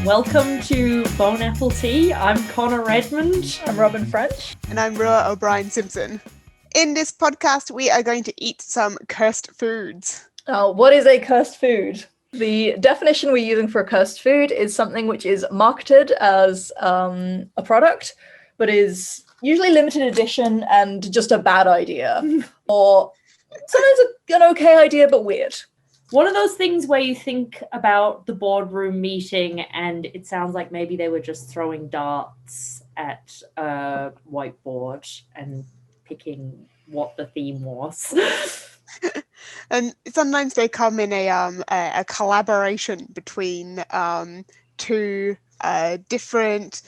Welcome to Bone Apple Tea. I'm Connor Redmond. I'm Robin French. And I'm Rua O'Brien Simpson. In this podcast, we are going to eat some cursed foods. What is a cursed food? The definition we're using for a cursed food is something which is marketed as a product, but is usually limited edition and just a bad idea. Or sometimes an okay idea, but weird. One of those things where you think about the boardroom meeting and it sounds like maybe they were just throwing darts at a whiteboard and picking what the theme was. And sometimes they come in a collaboration between two different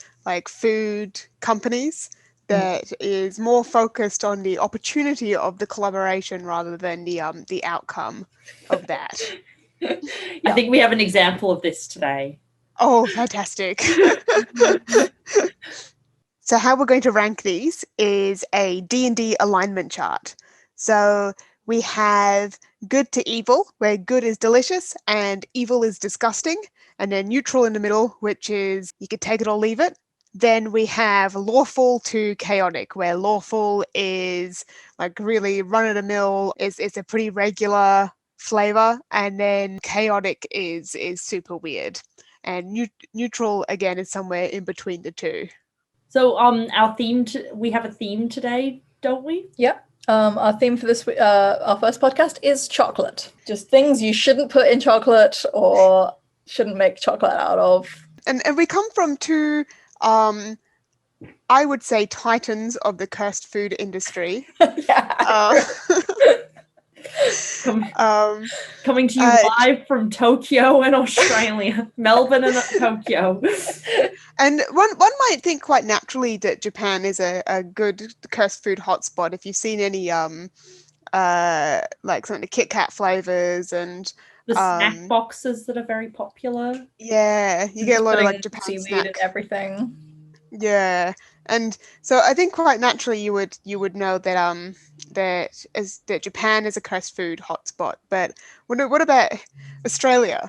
food companies that is more focused on the opportunity of the collaboration rather than the outcome of that. Yeah. I think we have an example of this today. Oh, fantastic. So how we're going to rank these is a D&D alignment chart. So we have good to evil, where good is delicious and evil is disgusting, and then neutral in the middle, which is you could take it or leave it. Then we have lawful to chaotic, where lawful is like really run-of-the-mill, is a pretty regular flavor, and then chaotic is super weird. And neutral, again, is somewhere in between the two. So our theme, we have a theme today, don't we? Yep. Our theme for this, our first podcast is chocolate. Just things you shouldn't put in chocolate or shouldn't make chocolate out of. And we come from two... I would say titans of the cursed food industry. Coming to you live from Tokyo and Australia, Melbourne and Tokyo. And one might think quite naturally that Japan is a good cursed food hotspot. If you've seen any like some of the Kit Kat flavors and the snack boxes that are very popular. Yeah, you get a lot of like Japan seaweed snack and everything. Yeah, and so I think quite naturally you would know that that Japan is a cursed food hotspot. But what about Australia?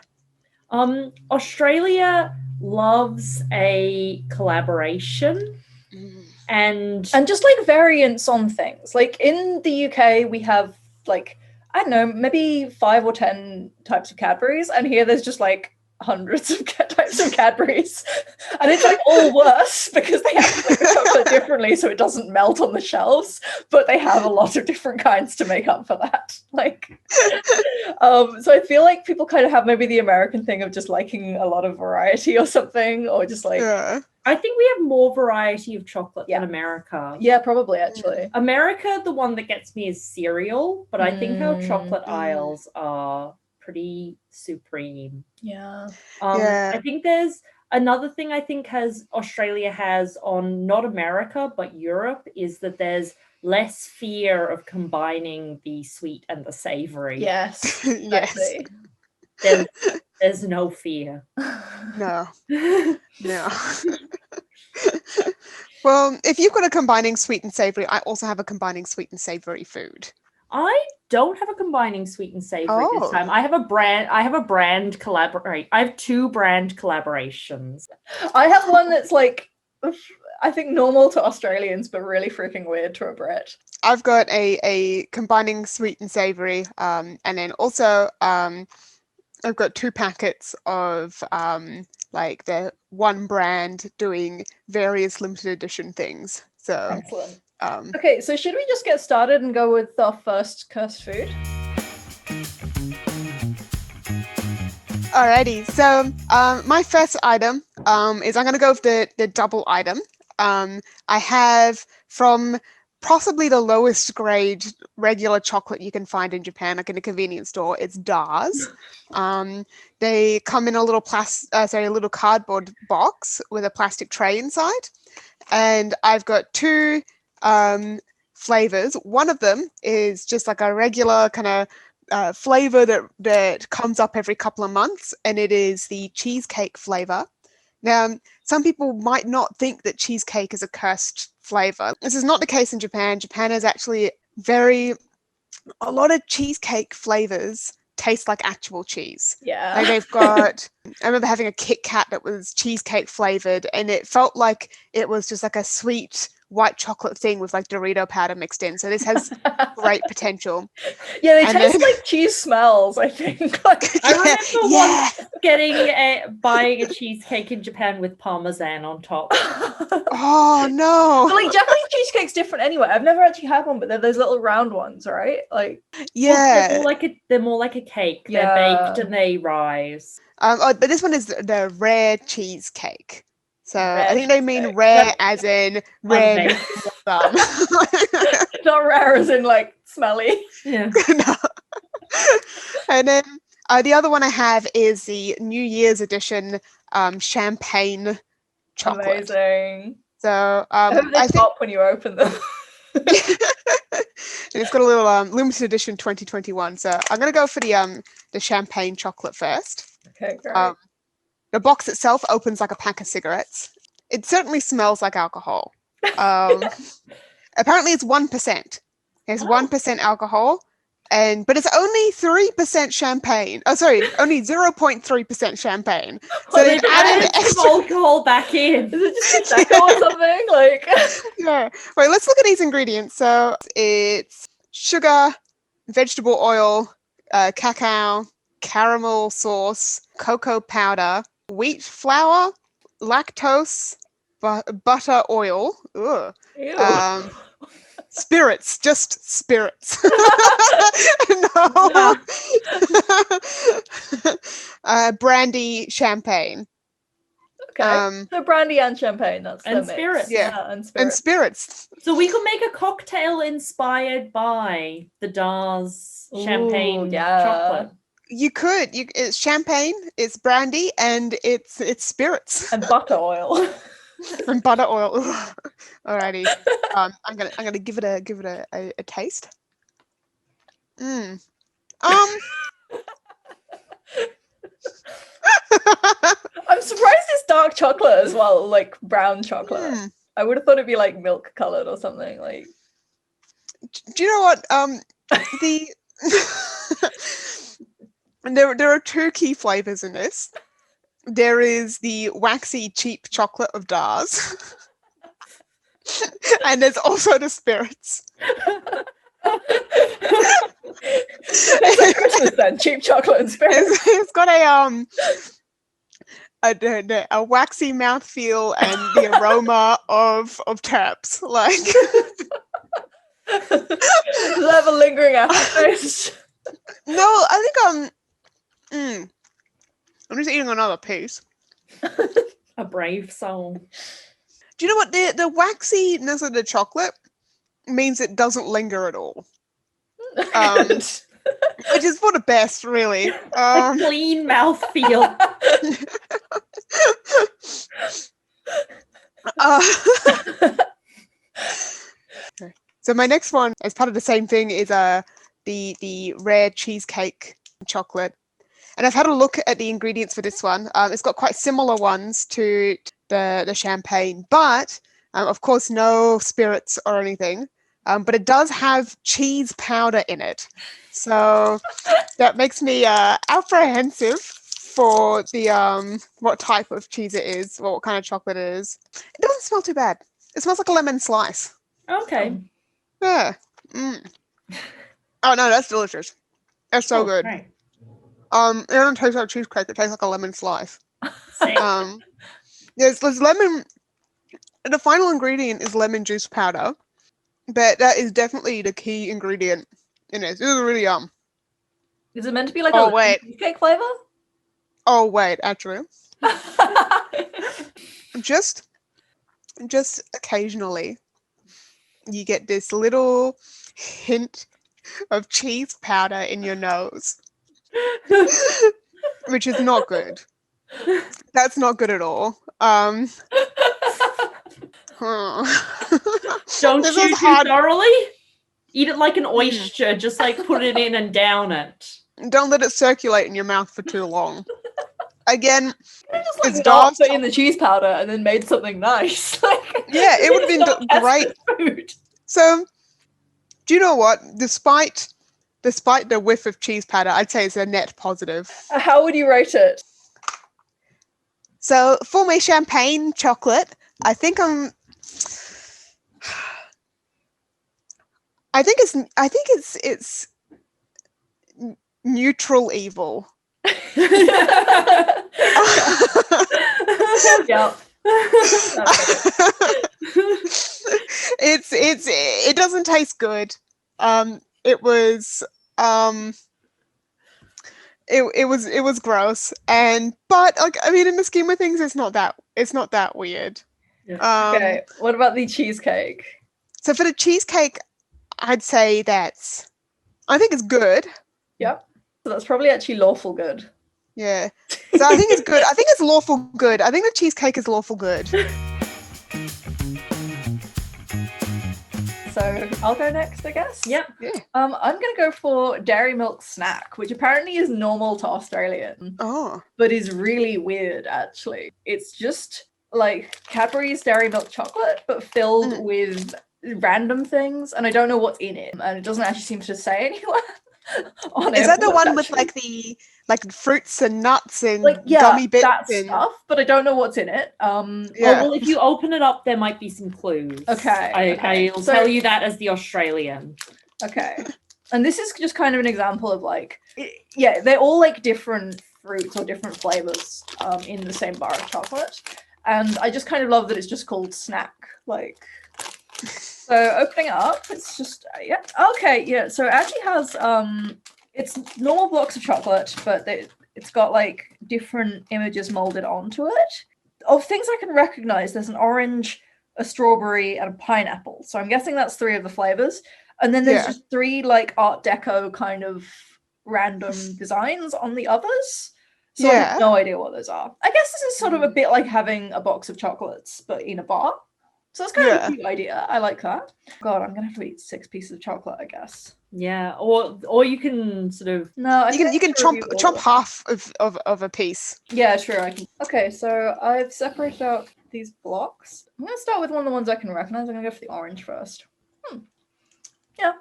Australia loves a collaboration and just like variants on things. Like in the UK, we have like, I don't know, maybe 5 or 10 types of Cadbury's, and here there's just like hundreds of types of Cadbury's, and it's like all worse because they have to make the chocolate differently so it doesn't melt on the shelves, but they have a lot of different kinds to make up for that. Like so I feel like people kind of have maybe the American thing of just liking a lot of variety or something, or just like I think we have more variety of chocolate than America. Yeah, probably, actually. America, the one that gets me is cereal, but I think our chocolate aisles are pretty supreme. Yeah. I think there's another thing I think Australia has on not America but Europe is that there's less fear of combining the sweet and the savory. Yes. Yes. There's no fear. No. Well, if you've got a combining sweet and savory, I also have a combining sweet and savory food. I don't have a combining sweet and savory this time. I have a brand collaborate. I have 2 brand collaborations. I have one that's like, I think normal to Australians, but really freaking weird to a Brit. I've got a combining sweet and savory, and then also I've got 2 packets of like the one brand doing various limited edition things. So excellent. Okay, so should we just get started and go with our first cursed food? Alrighty, so my first item is I'm going to go with the double item. I have from possibly the lowest grade regular chocolate you can find in Japan, like in a convenience store. It's Dars. They come in a little a little cardboard box with a plastic tray inside, and I've got 2 flavors. One of them is just like a regular kind of flavor that comes up every couple of months, and it is the cheesecake flavor. Now, some people might not think that cheesecake is a cursed flavor. This is not the case in Japan. Japan is actually a lot of cheesecake flavors taste like actual cheese. Yeah. Like they've got, I remember having a Kit Kat that was cheesecake flavored, and it felt like it was just like a sweet white chocolate thing with like Dorito powder mixed in. So this has great potential. Yeah, they And taste then- like cheese smells, I think. Like, I remember yeah. once buying a cheesecake in Japan with parmesan on top. Oh no. But like Japanese cheesecake's different anyway. I've never actually had one, but they're those little round ones, right? Like, Yeah. They're more like a cake. Yeah. They're baked and they rise. But this one is the rare cheesecake. So Rare I think they mean cheesecake. rare as in rare. Unbaked. not rare as in like smelly. Yeah. No. And then the other one I have is the New Year's edition champagne chocolate. Amazing. So I hope they I think pop when you open them. it's got a little limited edition 2021. So I'm gonna go for the champagne chocolate first. Okay, great. The box itself opens like a pack of cigarettes. It certainly smells like alcohol. Apparently it's 1%. There's 1% alcohol, but it's only 3% champagne. Oh, sorry, only 0.3% champagne. So they've added some extra. alcohol back in. Is it just Prosecco or something? Like, Yeah. Wait, let's look at these ingredients. So it's sugar, vegetable oil, cacao, caramel sauce, cocoa powder, wheat flour, lactose, butter oil, ew. spirits, just spirits. No. Brandy, champagne. Okay. So brandy and champagne, that's And the mix. spirits. Yeah, and And spirits. spirits. So we could make a cocktail inspired by the Dars champagne Ooh, yeah. chocolate. You could. It's champagne, it's brandy, and it's spirits. And butter oil. And butter oil. Ugh. Alrighty. I'm gonna give it a taste. Mm. I'm surprised it's dark chocolate as well, like brown chocolate. Mm. I would have thought it'd be like milk colored or something. Like, Do you know what? The there are two key flavors in this. There is the waxy cheap chocolate of Dars, and there's also the spirits. it's like Christmas then, cheap chocolate and spirits. It's got a waxy mouthfeel and the aroma of terps. Like, Does it have a lingering aftertaste? no, I think I'm just eating another piece. A brave soul. Do you know what the waxiness of the chocolate means? It doesn't linger at all, which is for the best, really. A clean mouthfeel. So my next one, as part of the same thing, is the rare cheesecake chocolate. And I've had a look at the ingredients for this one. It's got quite similar ones to the champagne, but of course no spirits or anything. But it does have cheese powder in it. So that makes me apprehensive for the what type of cheese it is, or what kind of chocolate it is. It doesn't smell too bad. It smells like a lemon slice. Okay. Yeah. Mm. Oh no, that's delicious. That's so good. Right. It doesn't taste like cheesecake. It tastes like a lemon slice. Sick. There's lemon. The final ingredient is lemon juice powder, but that is definitely the key ingredient in it. This is really yum. Is it meant to be like Oh, a wait. cheesecake flavor? Oh wait, actually, just occasionally, you get this little hint of cheese powder in your nose, which is not good. That's not good at all. Don't This chew is too hard. thoroughly. Eat it like an oyster. Just like put it in and down it. Don't let it circulate in your mouth for too long. Again, Just like It's not Dars put in the cheese powder and then made something nice. Like, yeah, it would have it's not been great. food. So, do you know what? Despite despite the whiff of cheese powder, I'd say it's a net positive. How would you rate it? So for my champagne chocolate, I think it's neutral evil. Yep. It doesn't taste good. It was gross, but like, I mean, in the scheme of things, it's not that weird. Okay, what about the cheesecake? So for the cheesecake, I'd say I think it's good. Yep. So that's probably actually lawful good. Yeah. So I think it's good. I think it's lawful good. I think the cheesecake is lawful good. So I'll go next, I guess. Yep. Yeah. I'm gonna go for dairy milk snack, which apparently is normal to Australian, Oh. but is really weird actually. It's just like Cadbury's dairy milk chocolate, but filled with random things, and I don't know what's in it, and it doesn't actually seem to say anywhere. Is that the one with like the fruits and nuts and yeah, gummy bits that and stuff? But I don't know what's in it. Yeah. Oh, well, if you open it up, there might be some clues. Okay. I'll tell you that as the Australian. Okay. And this is just kind of an example of like, they're all like different fruits or different flavors in the same bar of chocolate. And I just kind of love that it's just called snack. Like, so opening it up, it's just, so it actually has, it's normal blocks of chocolate, but it's got like different images molded onto it. Of things I can recognize, there's an orange, a strawberry, and a pineapple. So I'm guessing that's 3 of the flavors. And then there's just 3 like Art Deco kind of random designs on the others. So I have no idea what those are. I guess this is sort of a bit like having a box of chocolates, but in a bar. So that's kind of a cute idea. I like that. God, I'm gonna have to eat 6 pieces of chocolate, I guess. Yeah, or you can sort of you can chomp half of a piece. Yeah, sure. I can. Okay, so I've separated out these blocks. I'm gonna start with one of the ones I can recognize. I'm gonna go for the orange first. Yeah,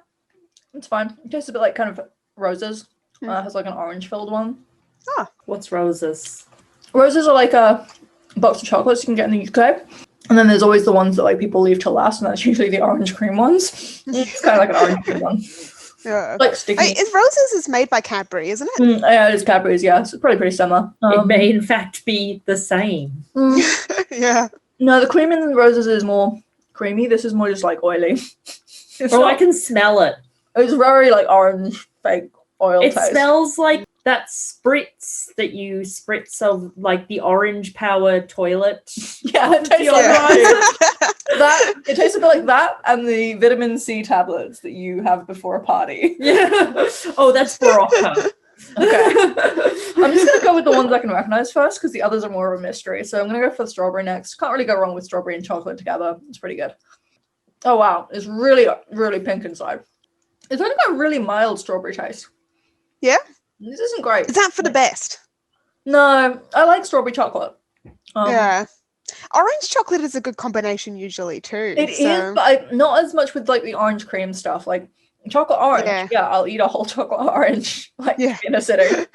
it's fine. It tastes a bit like kind of roses. It has like an orange filled one. Ah, what's roses? Roses are like a box of chocolates you can get in the UK. And then there's always the ones that like people leave till last, and that's usually the orange cream ones. It's kind of like an orange cream one. Yeah. Like sticky. Roses is made by Cadbury, isn't it? Yeah, it's Cadbury's, yeah. It's probably pretty similar. It may in fact be the same. Yeah. No, the cream in Roses is more creamy. This is more just like oily. I can smell it. It's very like orange fake oil It taste. smells like that spritz that you spritz of like the orange power toilet. Yeah, it tastes like that. It tastes a bit like that and the vitamin C tablets that you have before a party. Yeah. Oh, that's Barocca. Okay. I'm just going to go with the ones I can recognize first because the others are more of a mystery. So I'm going to go for the strawberry next. Can't really go wrong with strawberry and chocolate together. It's pretty good. Oh, wow. It's really, really pink inside. It's only got a really mild strawberry taste. Yeah? This isn't great. Is that for the best? No, I like strawberry chocolate. Yeah. Orange chocolate is a good combination usually too. It is, but not as much with like the orange cream stuff. Like chocolate orange, I'll eat a whole chocolate orange like in a sitting.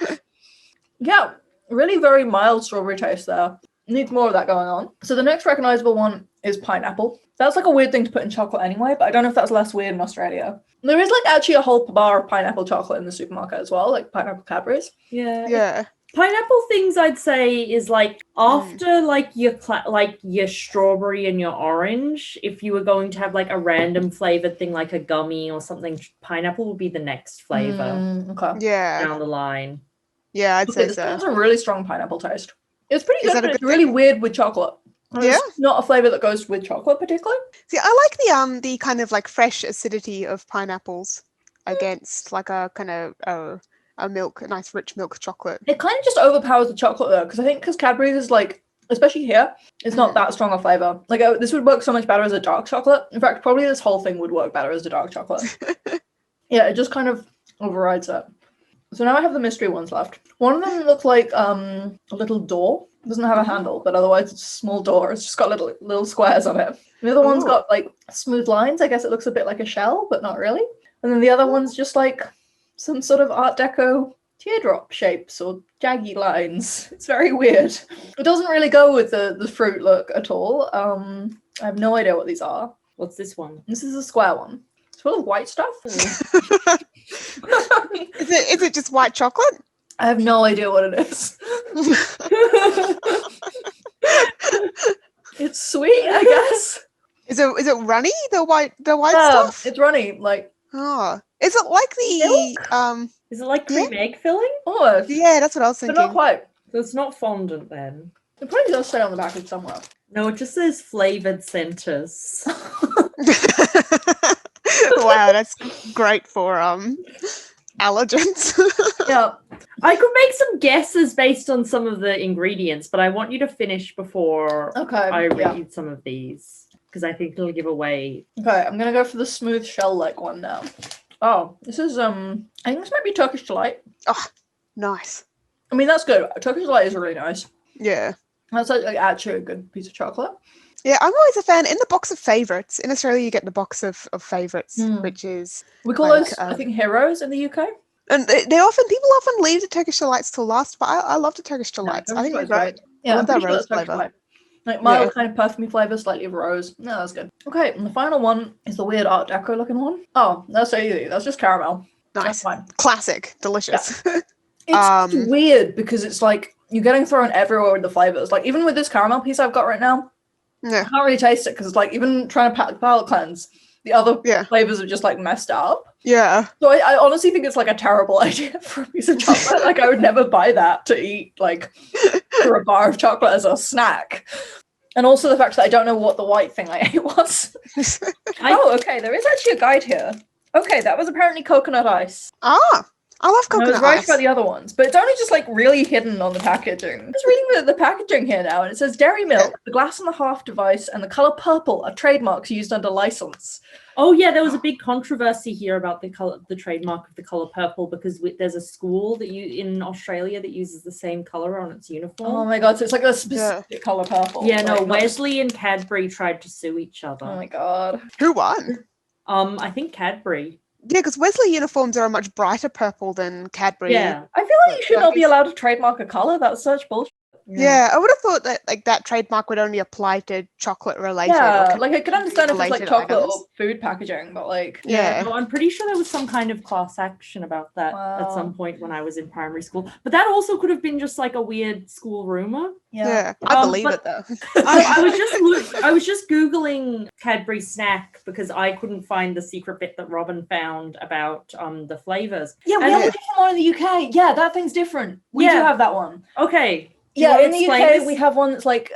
Yeah, really very mild strawberry taste there. Needs more of that going on. So the next recognizable one is pineapple. That's like a weird thing to put in chocolate anyway, but I don't know if that's less weird in Australia. There is like actually a whole bar of pineapple chocolate in the supermarket as well, like pineapple Cadbury's. Yeah. Pineapple things I'd say is like after like your strawberry and your orange, if you were going to have like a random flavored thing like a gummy or something, pineapple would be the next flavor. Okay. Yeah. Down the line. Yeah, I'd say This so. has a really strong pineapple taste. It's pretty good, that a but it's good really weird with chocolate. Yeah? It's not a flavor that goes with chocolate particularly. See, I like the kind of like fresh acidity of pineapples against like a kind of a nice rich milk chocolate. It kind of just overpowers the chocolate though, because Cadbury's is like, especially here, it's not that strong a flavor. Like this would work so much better as a dark chocolate. In fact, probably this whole thing would work better as a dark chocolate. Yeah, it just kind of overrides it. So now I have the mystery ones left. One of them looks like a little door. It doesn't have a handle, but otherwise it's a small door. It's just got little squares on it. The other one's got like smooth lines. I guess it looks a bit like a shell, but not really. And then the other one's just like some sort of Art Deco teardrop shapes or jaggy lines. It's very weird. It doesn't really go with the fruit look at all. I have no idea what these are. What's this one? This is a square one. It's full of white stuff. Is it just white chocolate? I have no idea what it is. It's sweet, I guess. Is it runny? The white stuff? It's runny. Like, Oh, is it like the Is it like cream egg filling? almost. Yeah, that's what I was But thinking. not quite. So it's not fondant then. It probably does say on the package somewhere. No, it just says flavored centers. Wow, that's great for allergens. Yeah. I could make some guesses based on some of the ingredients, but I want you to finish before Okay. I yeah. read some of these because I think it'll give away. Okay, I'm gonna go for the smooth shell-like one now. Oh, this is I think this might be Turkish delight. Oh, nice. I mean, that's good. Turkish delight is really nice. Yeah. That's like actually a good piece of chocolate. Yeah, I'm always a fan. In the box of favourites, in Australia, you get the box of favourites, Mm. which is, We call Like, those, I think, heroes in the UK. and people often leave the Turkish delights till last, but I love the Turkish delights. I think they're great. Yeah, I I'm love that pretty sure rose that's Turkish flavour. delight. Like mild Yeah. kind of perfumey flavour, slightly of rose. No, that's good. Okay, and the final one is the weird Art Deco looking one. Oh, that's so easy. That's just caramel. That's Nice, fine. classic, delicious. It's just weird because it's like you're getting thrown everywhere with the flavors. Like even with this caramel piece I've got right now, Yeah, I can't really taste it because it's like even trying to palate cleanse, the other Yeah. flavors are just like messed up. yeah. So I honestly think it's like a terrible idea for a piece of chocolate. Like I would never buy that to eat like for a bar of chocolate as a snack. And also the fact that I don't know what the white thing I ate was. Oh, okay. There is actually a guide here. Okay, that was apparently coconut ice. Ah, I love And I coconut was right ice. about the other ones, but it's only just like really hidden on the packaging. I'm just reading the packaging here now, and it says dairy milk, the glass and the half device, and the color purple are trademarks used under license. Oh yeah, there was a big controversy here about the color, the trademark of the color purple, because there's a school that in Australia that uses the same color on its Oh uniform. my god, so it's like a specific color purple. Yeah, no, like, not- Wesley and Cadbury tried to sue each other. Oh my god. Who won? I think Cadbury. Yeah, because Wesley uniforms are a much brighter purple than Cadbury. Yeah. I feel like you should not be allowed to trademark a color. That's such bullshit. Yeah, I would have thought that like that trademark would only apply to chocolate related. Yeah, like I can understand if it's like related chocolate items. or food packaging, but like Yeah. Well, I'm pretty sure there was some kind of class action about that at Wow. some point when I was in primary school. But that also could have been just like a weird school rumor. Yeah, I believe but- it though. I was just Googling Cadbury snack because I couldn't find the secret bit that Robin found about the flavors. Yeah, we And- have a different one in the UK. Yeah, that thing's different. We do Yeah. have that one. Okay. Do you Yeah, wanna in the explain UK this? we have one that's like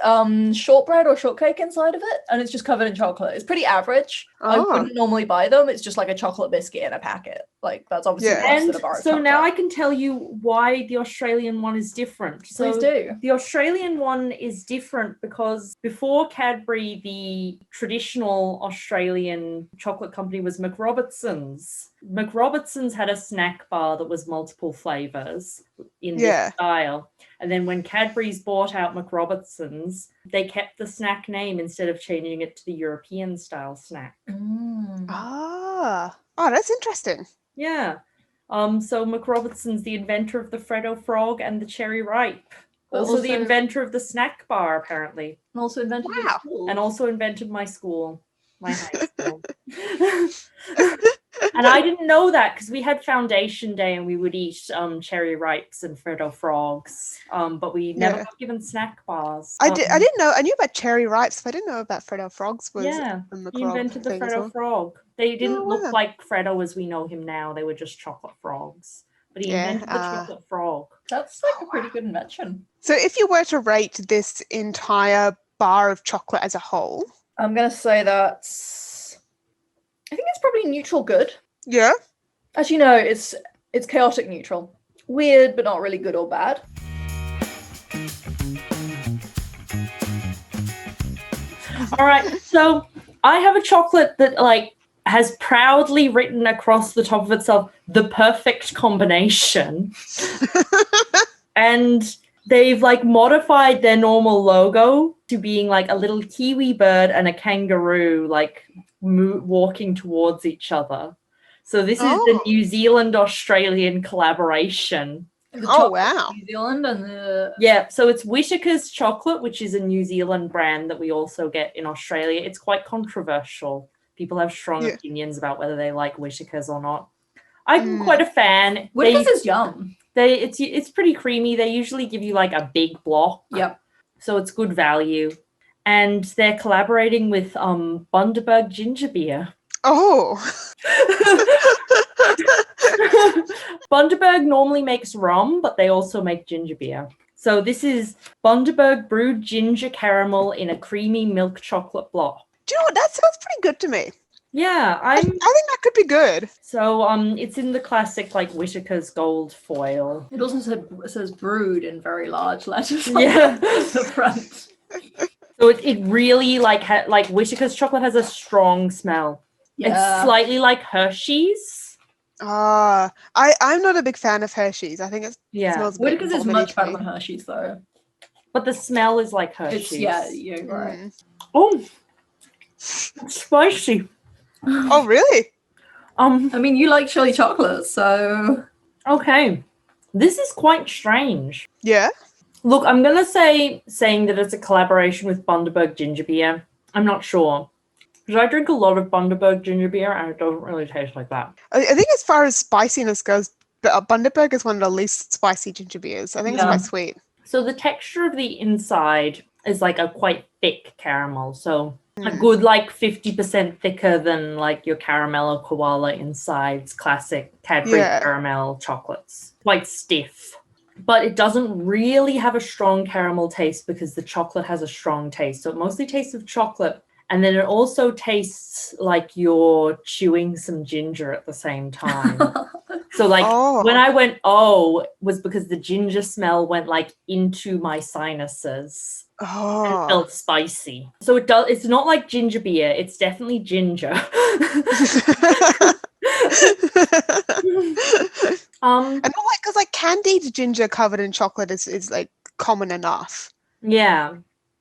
shortbread or shortcake inside of it, and it's just covered in chocolate. It's pretty average. I Oh. wouldn't normally buy them. It's just like a chocolate biscuit in a packet. Like that's obviously Yeah. less And than a bar of so now I chocolate. can tell you why the Australian one is different. So Please do. the Australian one is different because before Cadbury, the traditional Australian chocolate company was McRobertson's. McRobertson's had a snack bar that was multiple flavors in Yeah. this style. And then when Cadbury's bought out McRobertson's, they kept the snack name instead of changing it to the European style snack. Ah, oh, that's interesting. Yeah. So McRobertson's the inventor of the Freddo Frog and the Cherry Ripe. Also the Also- inventor of the snack bar, apparently. And also invented in Wow. school. And also invented my school, my high school. And I didn't know that because we had foundation day and we would eat cherry ripes and Freddo Frogs. But we never Yeah. got given snack bars. I didn't know. I knew about cherry ripes, but I didn't know about Freddo Frogs. Was Yeah, a he McRob invented the thing as Freddo well. Frog. They didn't Oh, look wow. like Freddo as we know him now. They were just chocolate frogs. But he Yeah, invented the chocolate frog. That's like a pretty good invention. So, if you were to rate this entire bar of chocolate as a whole, I'm gonna say that's. I think it's probably neutral good. yeah, As you know, it's chaotic neutral. Weird, but not really good or bad. All right, so I have a chocolate that has proudly written across the top of itself the perfect combination. And they've modified their normal logo to being like a little kiwi bird and a kangaroo walking towards each other. So this is the New Zealand-Australian collaboration. Wow. New Zealand and the Yeah, so it's Wishaka's chocolate, which is a New Zealand brand that we also get in Australia. It's quite controversial. People have strong opinions about whether they like Wishaka's or not. I'm quite a fan. Wishaka's is yum. It's pretty creamy. They usually give you like a big block. Yep. So it's good value. And they're collaborating with Bundaberg ginger beer. Oh. Bundaberg normally makes rum, but they also make ginger beer. So this is Bundaberg brewed ginger caramel in a creamy milk chocolate block. Do you know what? That sounds pretty good to me. Yeah, I think that could be good. So it's in the classic like Wishaka's gold foil. It also says brewed in very large letters. Yeah. The front. So it really like Wishaka's chocolate has a strong smell. Yeah. It's slightly like Hershey's. I'm not a big fan of Hershey's. I think it smells a bit Wishaka's is vomity much to better me. than Hershey's though. But the smell is like Hershey's. You're right. Oh, it's spicy. Oh, really? I mean, you like chili chocolate, so Okay. This is quite strange. Yeah. Look, I'm going to saying that it's a collaboration with Bundaberg ginger beer. I'm not sure. Because I drink a lot of Bundaberg ginger beer and it doesn't really taste like that. I think as far as spiciness goes, Bundaberg is one of the least spicy ginger beers. I think it's quite sweet. So the texture of the inside is like a quite thick caramel. So a good like 50% thicker than like your Caramello Koala Insides classic Cadbury caramel chocolates. Quite stiff. But it doesn't really have a strong caramel taste because the chocolate has a strong taste. So it mostly tastes of chocolate. And then it also tastes like you're chewing some ginger at the same time. So like when I went was because the ginger smell went like into my sinuses. And felt spicy. So it's not like ginger beer, it's definitely ginger. And not like because like candied ginger covered in chocolate is like common enough. Yeah.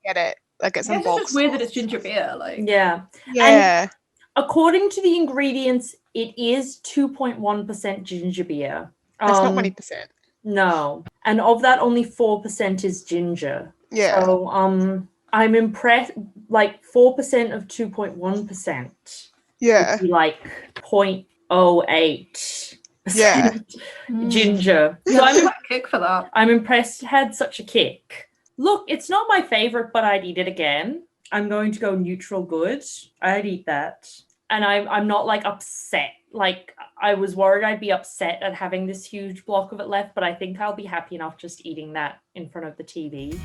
Get it? Like it's some it's just weird that it's ginger beer. Like yeah. And according to the ingredients, it is 2.1% ginger beer. That's not 20%. No. And of that, only 4% is ginger. Yeah. So I'm impressed. Like 4% of 2.1%. Yeah. Would be like 0.08%. Yeah. Ginger. So I'm a kick for that. I'm impressed it had such a kick. Look, it's not my favorite, but I'd eat it again. I'm going to go neutral good. I'd eat that. And I'm not like upset. Like I was worried I'd be upset at having this huge block of it left, but I think I'll be happy enough just eating that in front of the TV.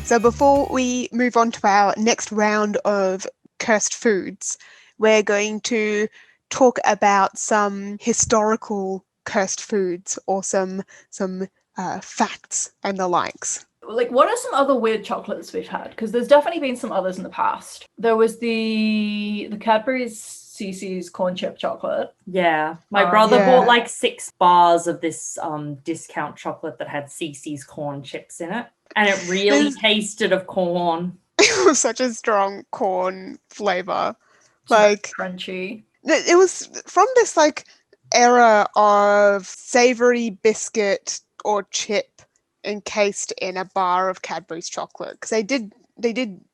So before we move on to our next round of cursed foods, we're going to talk about some historical cursed foods or some facts and the likes. Like, what are some other weird chocolates we've had? Because there's definitely been some others in the past. There was the Cadbury's CC's corn chip chocolate. Yeah. My brother bought like 6 bars of this discount chocolate that had CC's corn chips in it. And it really tasted of corn. It was such a strong corn flavor. Like crunchy. It was from this like era of savory biscuit or chip encased in a bar of Cadbury's chocolate. Because they did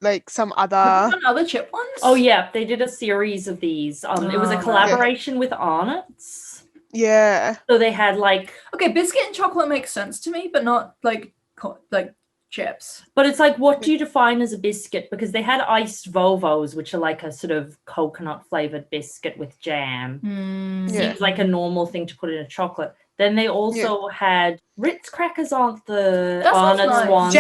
like some other chip ones. Oh yeah, they did a series of these. It was a collaboration with Arnott's. Yeah. So they had like biscuit and chocolate makes sense to me, but not like chips. But it's like, what do you define as a biscuit? Because they had iced Vovos, which are like a sort of coconut flavored biscuit with jam. Seems like a normal thing to put in a chocolate. Then they also had Ritz Crackers, aren't the Arnott's ones?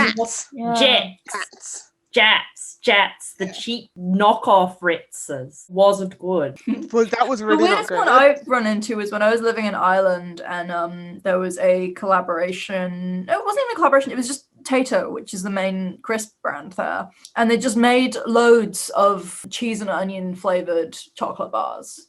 Jats, the cheap knockoff Ritz's wasn't good. Well, that was really not good. The weirdest one I've run into was when I was living in Ireland, and there was a collaboration. No, it wasn't even a collaboration. It was just Tato, which is the main crisp brand there, and they just made loads of cheese and onion flavored chocolate bars.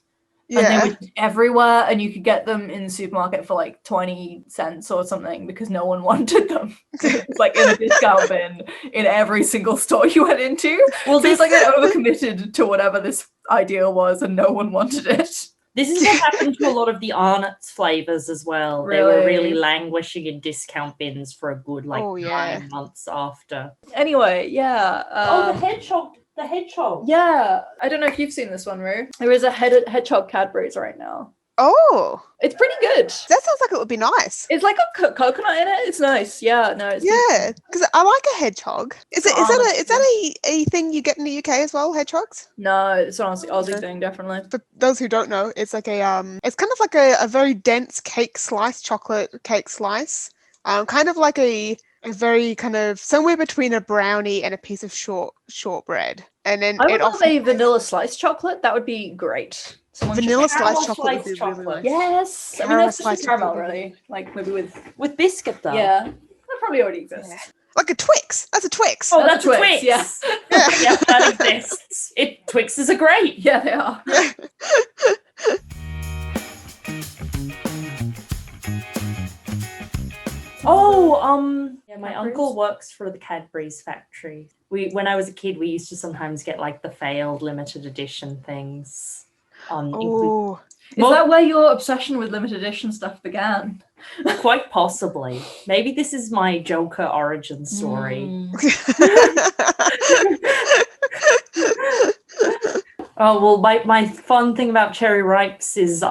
And they Yeah. were everywhere, and you could get them in the supermarket for like 20 cents or something because no one wanted them. It's like in a discount bin in every single store you went into. Well, So it's like they overcommitted to whatever this idea was, and no one wanted it. this is what happened to a lot of the Arnott's flavors as well. They were really languishing in discount bins for a good 9 months after. Anyway, yeah. The hedgehog. The hedgehog. Yeah. I don't know if you've seen this one, Rue. There is a hedgehog Cadbury's right now. Oh, It's pretty good. that sounds like it would be nice. It's like a coconut in it. It's nice. Yeah, no, it's Yeah, because I like a hedgehog. Is that a thing you get in the UK as well? Hedgehogs? No, it's an Aussie thing, definitely. For those who don't know, it's like it's kind of like a very dense chocolate cake slice. Kind of like a very kind of somewhere between a brownie and a piece of shortbread. And then I would love a vanilla sliced chocolate. That would be great. Vanilla sliced chocolate would be sliced really nice. Yes. I mean, Caramel that's just sliced caramel, chocolate. really. Like maybe with biscuit though. yeah, that probably already exists. Yeah. Like a Twix. That's a Twix. Oh, that's a Twix. Yeah. Yeah, that exists. Twixes are great. Yeah, they are. Yeah, my Cadbury's? uncle works for the Cadbury's factory. When I was a kid, we used to sometimes get like the failed limited edition things. Oh, Is that where your obsession with limited edition stuff began? Quite possibly. Maybe this is my Joker origin story. Oh, well, my fun thing about Cherry Ripes is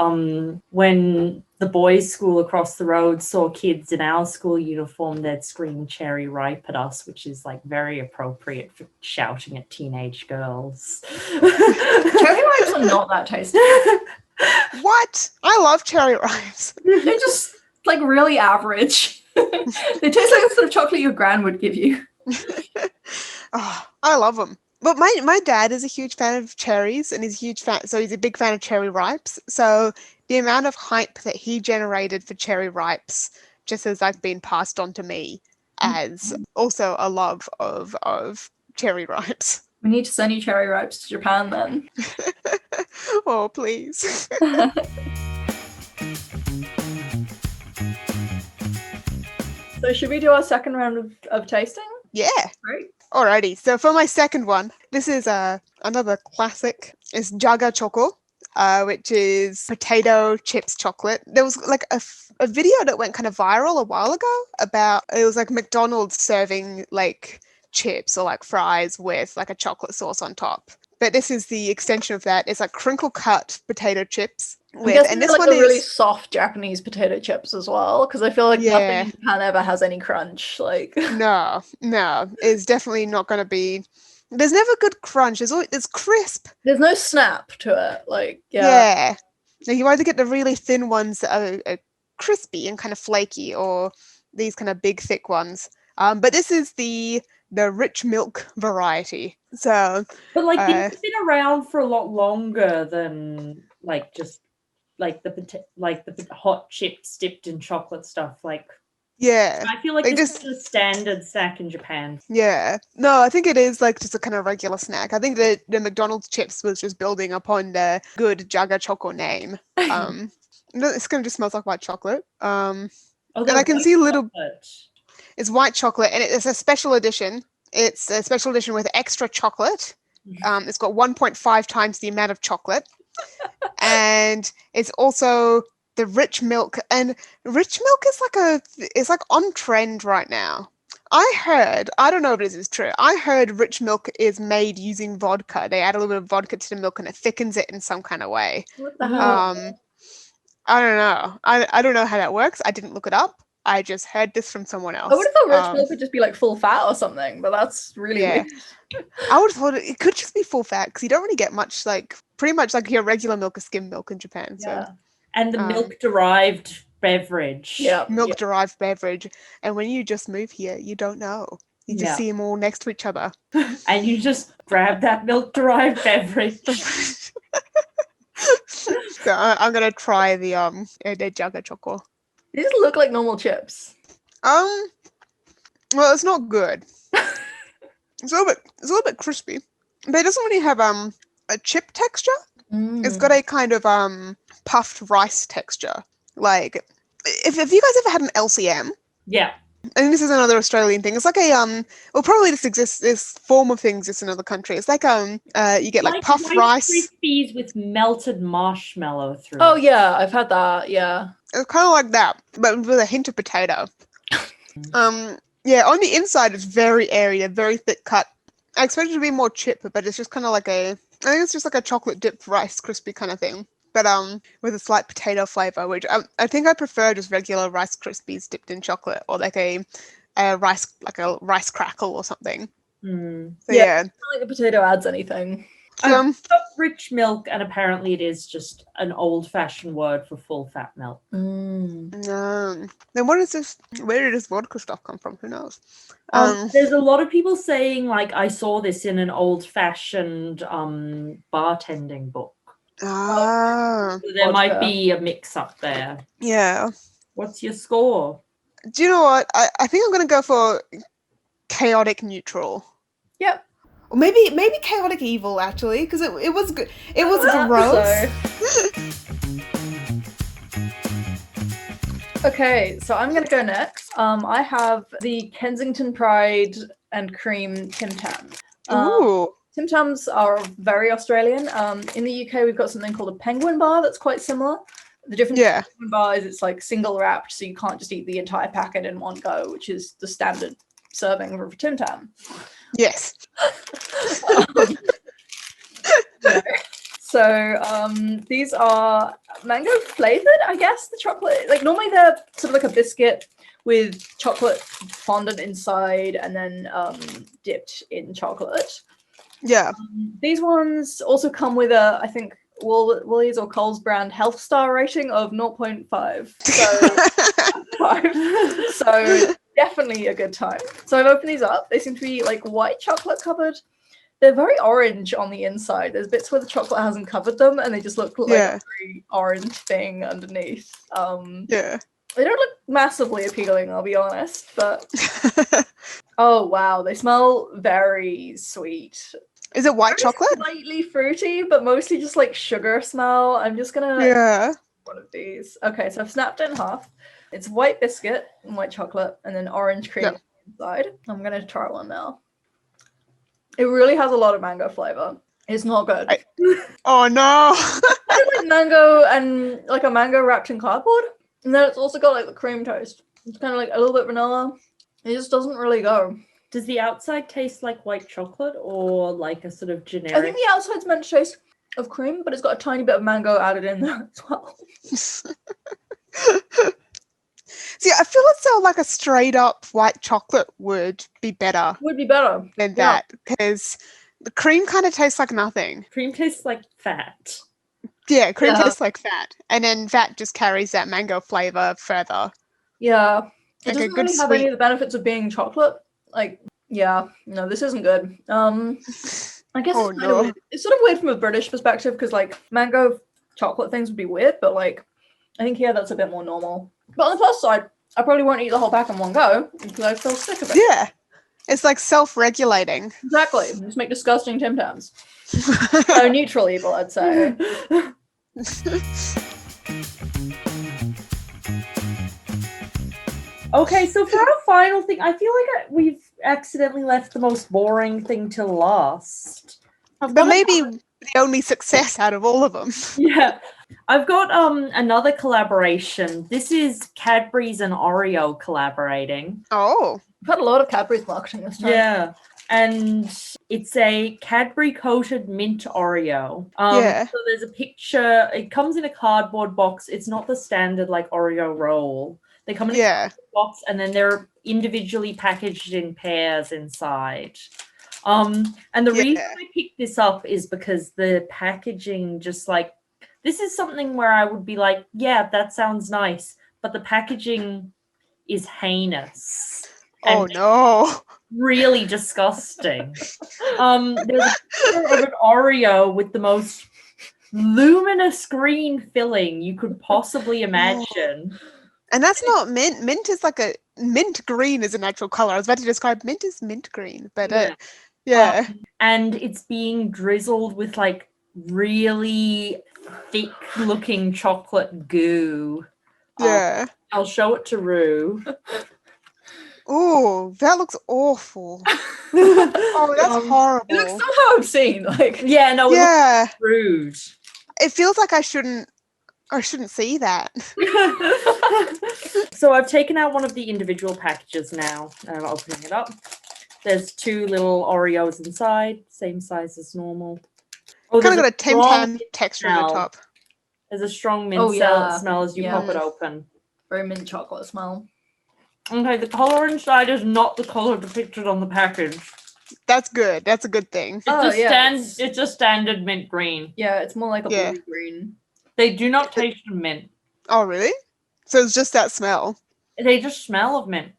when the boys' school across the road saw kids in our school uniform, they'd scream Cherry Ripe at us, which is like very appropriate for shouting at teenage girls. Cherry Ripes are not that tasty. What? I love cherry ripes. They're just like really average. They taste like the sort of chocolate your gran would give you. Oh, I love them. But my dad is a huge fan of cherries, and he's a big fan of cherry ripes. So the amount of hype that he generated for cherry ripes just has like been passed on to me as also a love of cherry ripes. We need to send you cherry ripes to Japan then. Oh, please. So should we do our second round of tasting? Yeah. Great. Alrighty. So for my second one, this is another classic. It's Jaga Choco, which is potato chips chocolate. There was like a video that went kind of viral a while ago about it was like McDonald's serving like chips or like fries with like a chocolate sauce on top. But this is the extension of that. It's like crinkle cut potato chips. And this one is really soft Japanese potato chips as well, because I feel like nothing in Japan ever has any crunch. Like no, it's definitely not going to be. There's never good crunch. It's crisp. There's no snap to it. Like yeah. Now, you either get the really thin ones that are crispy and kind of flaky, or these kind of big thick ones. But this is the rich milk variety. So, but like these have been around for a lot longer than like just like the hot chips dipped in chocolate stuff. Like yeah, I feel like this is a standard snack in Japan. Yeah, no, I think it is like just a kind of regular snack. I think that the McDonald's chips was just building upon the good Jaga Choco name. It's gonna just smells like white chocolate. And I can see little. It's white chocolate, and it's a special edition. It's a special edition with extra chocolate. It's got 1.5 times the amount of chocolate. And it's also the rich milk. And rich milk is like on trend right now. I don't know if this is true. I heard rich milk is made using vodka. They add a little bit of vodka to the milk and it thickens it in some kind of way. What the hell? I don't know. I don't know how that works. I didn't look it up. I just heard this from someone else. I would have thought rich milk would just be like full fat or something, but that's really weird. I would have thought it could just be full fat because you don't really get much, like pretty much like your regular milk is skim milk in Japan. Yeah. So and the milk-derived beverage. Yeah. Milk-derived beverage. And when you just move here, you don't know. You just see them all next to each other. And you just grab that milk-derived beverage. So I'm going to try the Jaga Choco. These look like normal chips. Well, it's not good. It's a little bit crispy, but it doesn't really have a chip texture. It's got a kind of puffed rice texture. Like, if you guys ever had an LCM, Yeah. and this is another Australian thing. It's like a well, probably this form of thing exists in other countries. It's like you get like puffed Rice rice. Krispies with melted marshmallow through. Oh it. yeah, I've had that. Yeah. It's kind of like that, but with a hint of potato. Yeah, on the inside it's very airy, a very thick cut. I expect it to be more chip, but it's just kind of like I think it's just like a chocolate dipped Rice Krispie kind of thing. But with a slight potato flavor, which I think I prefer just regular Rice Krispies dipped in chocolate, or like a rice crackle or something. So, Yeah. yeah. I don't think the potato adds anything. I've looked up rich milk, and apparently it is just an old-fashioned word for full-fat milk. Then what is this? Where did this vodka stuff come from? Who knows? There's a lot of people saying, like, I saw this in an old-fashioned bartending book. Ah, So there might Vodka. be a mix-up there. yeah. What's your score? Do you know what? I think I'm gonna go for chaotic neutral. Yep. Or maybe chaotic evil actually, because it was good. It was gross. Okay, so I'm gonna go next. I have the Kensington Pride and Cream Tim Tams. Ooh. Tim Tams are very Australian. In the UK, we've got something called a penguin bar that's quite similar. The difference with penguin bar is it's like single wrapped, so you can't just eat the entire packet in one go, which is the standard serving for Tim Tam. Yes. So these are mango flavored, I guess. The chocolate, like normally they're sort of like a biscuit with chocolate fondant inside and then dipped in chocolate. Yeah. These ones also come with a, I think, Woolies or Coles brand health star rating of 0.5. So definitely a good time. So I've opened these up. They seem to be like white chocolate covered. They're very orange on the inside. There's bits where the chocolate hasn't covered them and they just look like a very orange thing underneath. Yeah. They don't look massively appealing, I'll be honest, but oh wow, they smell very sweet. Is it white chocolate? Slightly fruity, but mostly just like sugar smell. I'm just gonna one of these. Okay, so I've snapped it in half. It's white biscuit and white chocolate, and then orange cream inside. I'm gonna try one now. It really has a lot of mango flavor. It's not good. Oh no! I like mango and like a mango wrapped in cardboard, and then it's also got like the cream toast. It's kind of like a little bit vanilla. It just doesn't really go. Does the outside taste like white chocolate or like a sort of generic? I think the outside's meant to taste of cream, but it's got a tiny bit of mango added in there as well. See, I feel as though like a straight up white chocolate would be better. Than that, because the cream kind of tastes like nothing. Cream tastes like fat. Yeah, cream tastes like fat, and then fat just carries that mango flavor further. Yeah, it like doesn't really have any of the benefits of being chocolate. Like, yeah, no, this isn't good. I guess it's kind of weird. It's sort of weird from a British perspective because like mango chocolate things would be weird, but like I think here that's a bit more normal. But on the plus side, I probably won't eat the whole pack in one go because I feel sick of it. Yeah, it's like self-regulating. Exactly. Just make disgusting Tim Tams. So neutral evil, I'd say. Okay, so for our final thing, I feel like we've accidentally left the most boring thing till last. But maybe the only success out of all of them. Yeah. I've got another collaboration. This is Cadbury's and Oreo collaborating. Oh. We've had a lot of Cadbury's marketing this time. Yeah. And it's a Cadbury coated mint Oreo. So there's a picture. It comes in a cardboard box. It's not the standard like Oreo roll. They come in a cardboard box and then they're individually packaged in pairs inside. And the reason I picked this up is because the packaging just like, this is something where I would be like, yeah, that sounds nice. But the packaging is heinous. Oh no. Really disgusting. There's a picture of an Oreo with the most luminous green filling you could possibly imagine. And that's not mint. Mint is like a mint green is a natural color. I was about to describe mint as mint green, but and it's being drizzled with like really thick-looking chocolate goo. Yeah. I'll show it to Rue. Oh, that looks awful. Oh, that's horrible. It looks somehow obscene. Like, Yeah, no, it Yeah, looks rude. it feels like I shouldn't see that. So I've taken out one of the individual packages now, and I'm opening it up. There's 2 little Oreos inside, same size as normal. Oh, Kind of there's got a Tim Tam texture on the smell. top. There's a strong mint Oh, yeah. smell as you Yeah. pop it open. very mint chocolate smell. Okay, the color inside is not the color depicted on the package. That's good. That's a good thing. It's a standard mint green. Yeah, it's more like a Yeah. blue green. They do not taste of mint. Oh, really? So it's just that smell. They just smell of mint.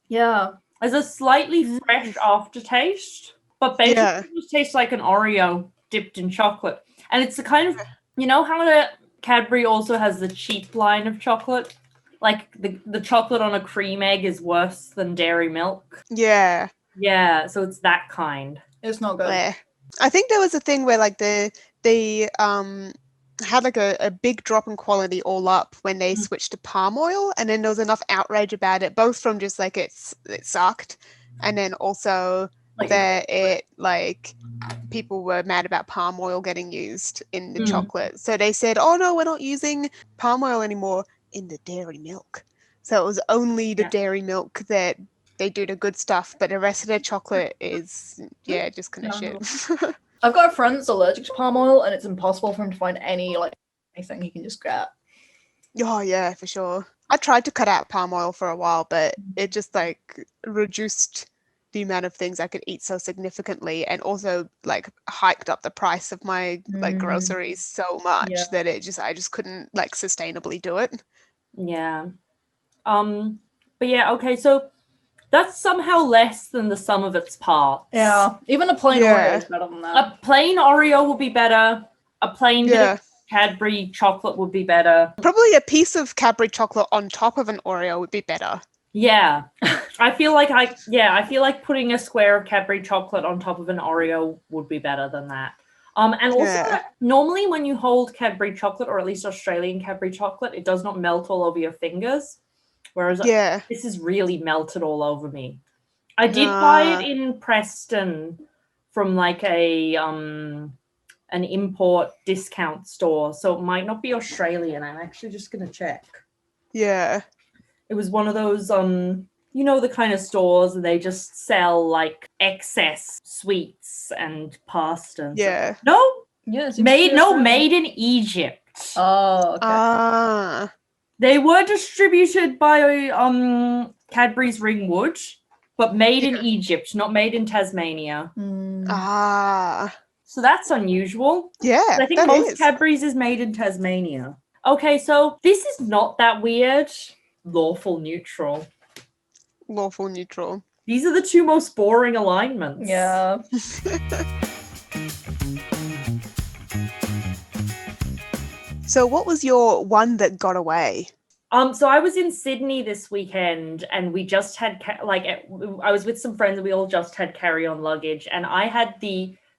Yeah. There's a slightly fresh aftertaste, but basically Yeah. it just tastes like an Oreo dipped in chocolate. And it's the kind of, you know how the Cadbury also has the cheap line of chocolate? Like the chocolate on a cream egg is worse than dairy milk. Yeah. Yeah, so it's that kind. It's not good. Bleh. I think there was a thing where like they had like a big drop in quality all up when they switched to palm oil, and then there was enough outrage about it, both from just like it sucked, and then also Like, that it like people were mad about palm oil getting used in the chocolate. So they said, oh no, we're not using palm oil anymore in the dairy milk. So it was only the dairy milk that they do the good stuff, but the rest of their chocolate is just kind of shit. I've got a friend that's allergic to palm oil, and it's impossible for him to find anything he can just get. Oh yeah, for sure. I tried to cut out palm oil for a while, but it just like reduced the amount of things I could eat so significantly, and also like hiked up the price of my like groceries so much that I just couldn't like sustainably do it. Yeah. But yeah, okay, so that's somehow less than the sum of its parts. Yeah, even a plain Oreo is better than that. A plain Oreo would be better. A plain bit of Cadbury chocolate would be better. Probably a piece of Cadbury chocolate on top of an Oreo would be better. Yeah. I feel like putting a square of Cadbury chocolate on top of an Oreo would be better than that. And also, normally when you hold Cadbury chocolate, or at least Australian Cadbury chocolate, it does not melt all over your fingers. Whereas this is really melted all over me. I did buy it in Preston from like an import discount store, so it might not be Australian. I'm actually just gonna check. Yeah. It was one of those you know, the kind of stores that they just sell like excess sweets and pasta. Yeah. No? Yeah. Made in Egypt. Oh, okay. They were distributed by Cadbury's Ringwood, but made in Egypt, not made in Tasmania. So that's unusual. Yeah. I think most Cadbury's is made in Tasmania. Okay, so this is not that weird. Lawful neutral. Lawful neutral. These are the 2 most boring alignments. Yeah. So what was your one that got away? So I was in Sydney this weekend, and we just had I was with some friends, and we all just had carry-on luggage, and I had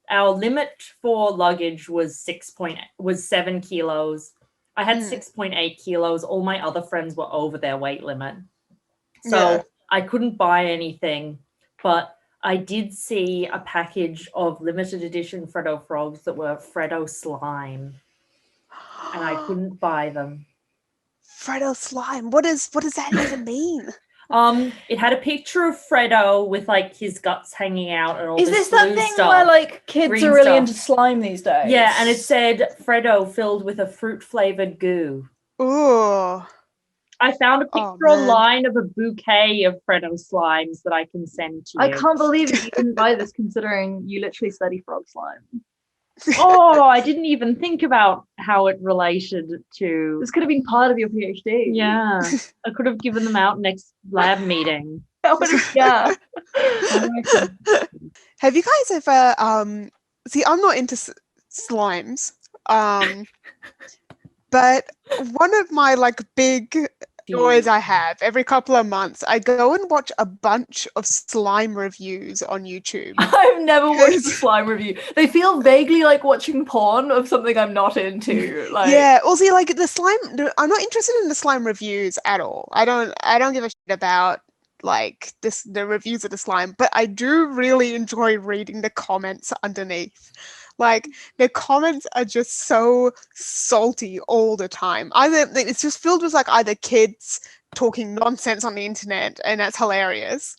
our limit for luggage was 7 kilos. I had 6.8 kilos. All my other friends were over their weight limit. So I couldn't buy anything, but I did see a package of limited edition Freddo frogs that were Freddo slime, and I couldn't buy them. Freddo slime. What does that even mean? It had a picture of Freddo with like his guts hanging out and all Is this this that blue thing stuff. where like kids Green are really stuff. into slime these days? Yeah, and it said Freddo filled with a fruit-flavored goo. Ooh. I found a picture online of a bouquet of Freddo slimes that I can send to you. I can't believe you didn't buy this, considering you literally study frog slime. Oh, I didn't even think about how it related to... This could have been part of your PhD. Yeah, I could have given them out next lab meeting. Yeah. Have you guys ever see, I'm not into slimes, but one of my like big Always I have. Every couple of months, I go and watch a bunch of slime reviews on YouTube. I've never watched a slime review. They feel vaguely like watching porn of something I'm not into. Like, yeah, also like the slime. I'm not interested in the slime reviews at all. I don't give a shit about like the reviews of the slime, but I do really enjoy reading the comments underneath. Like the comments are just so salty all the time. Either it's just filled with like either kids talking nonsense on the internet, and that's hilarious,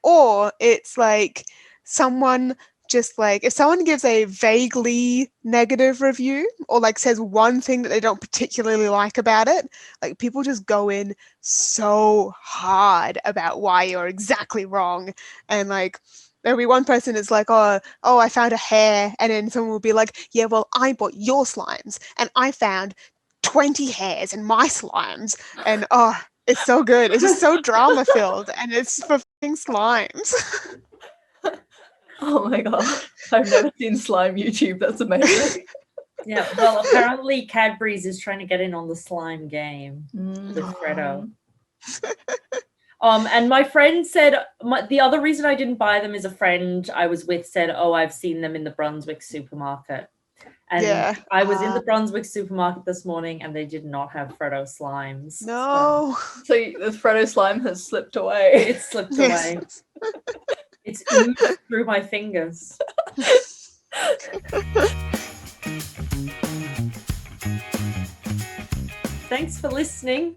or it's like someone just like if someone gives a vaguely negative review or like says one thing that they don't particularly like about it, like people just go in so hard about why you're exactly wrong. And like there'll be one person that's like, oh, I found a hair, and then someone will be like, yeah, well, I bought your slimes and I found 20 hairs in my slimes, and it's so good. It's just so drama filled, and it's for fucking slimes. oh my god, I've never seen slime YouTube. That's amazing. Yeah, well, apparently Cadbury's is trying to get in on the slime game with Freddo. And my friend said the other reason I didn't buy them is a friend I was with said, oh, I've seen them in the Brunswick supermarket. And I was in the Brunswick supermarket this morning and they did not have Freddo slimes. No. So the Freddo slime has slipped away. It slipped away. It's oozed through my fingers. Thanks for listening.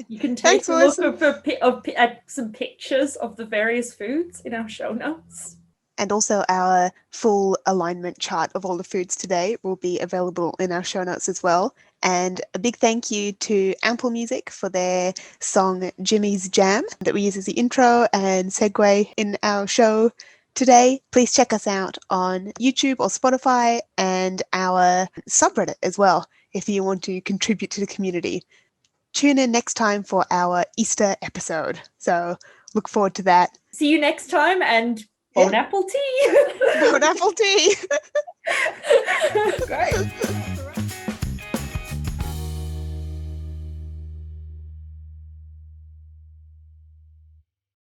You can take a look at some pictures of the various foods in our show notes. And also our full alignment chart of all the foods today will be available in our show notes as well. And a big thank you to Ample Music for their song Jimmy's Jam that we use as the intro and segue in our show today. Please check us out on YouTube or Spotify and our subreddit as well if you want to contribute to the community. Tune in next time for our Easter episode. So look forward to that. See you next time, and bon apple tea. Bon apple tea. Great.